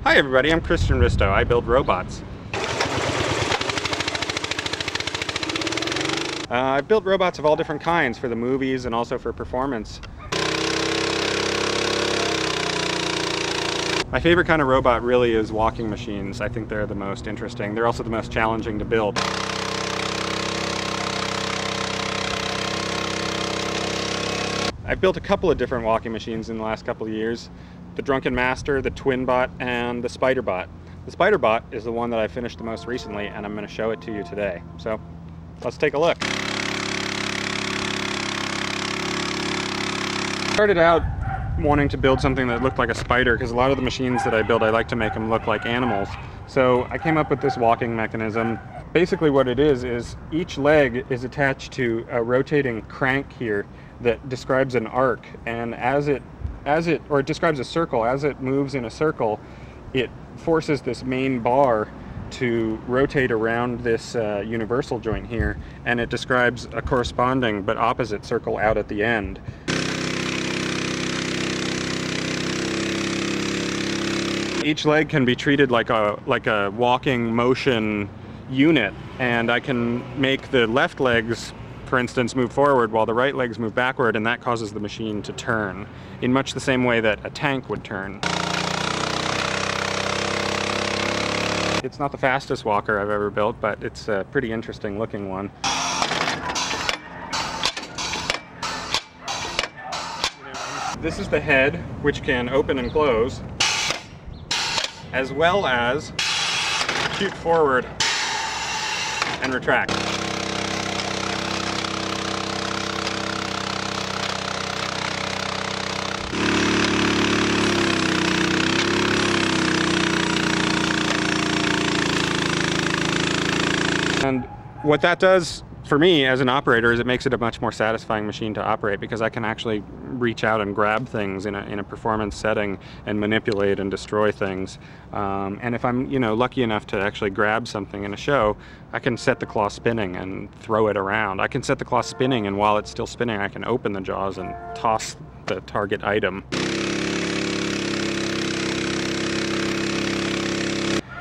Hi everybody, I'm Christian Ristow. I build robots. I've built robots of all different kinds for the movies and also for performance. My favorite kind of robot really is walking machines. I think they're the most interesting. They're also the most challenging to build. I've built a couple of different walking machines in the last couple of years. The Drunken Master, the Twin Bot, and the Spider Bot. The Spider Bot is the one that I finished the most recently, and I'm going to show it to you today. So let's take a look. I started out wanting to build something that looked like a spider because a lot of the machines that I build, I like to make them look like animals. So I came up with this walking mechanism. Basically what it is each leg is attached to a rotating crank here that describes an arc, and it describes a circle. As it moves in a circle, it forces this main bar to rotate around this universal joint here, and it describes a corresponding but opposite circle out at the end. Each leg can be treated like a walking motion unit, and I can make the left legs, for instance, move forward while the right legs move backward, and that causes the machine to turn in much the same way that a tank would turn. It's not the fastest walker I've ever built, but it's a pretty interesting looking one. This is the head, which can open and close, as well as shoot forward and retract. And what that does for me as an operator is it makes it a much more satisfying machine to operate, because I can actually reach out and grab things in a performance setting and manipulate and destroy things. And if I'm lucky enough to actually grab something in a show, I can set the claw spinning and throw it around. I can set the claw spinning, and while it's still spinning, I can open the jaws and toss the target item.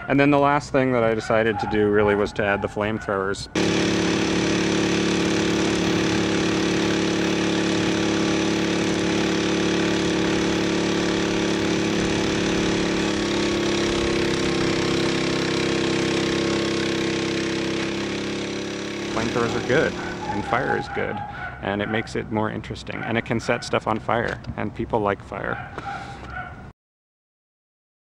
And then the last thing that I decided to do really was to add the flamethrowers. Flamethrowers are good, and fire is good, and it makes it more interesting, and it can set stuff on fire, and people like fire.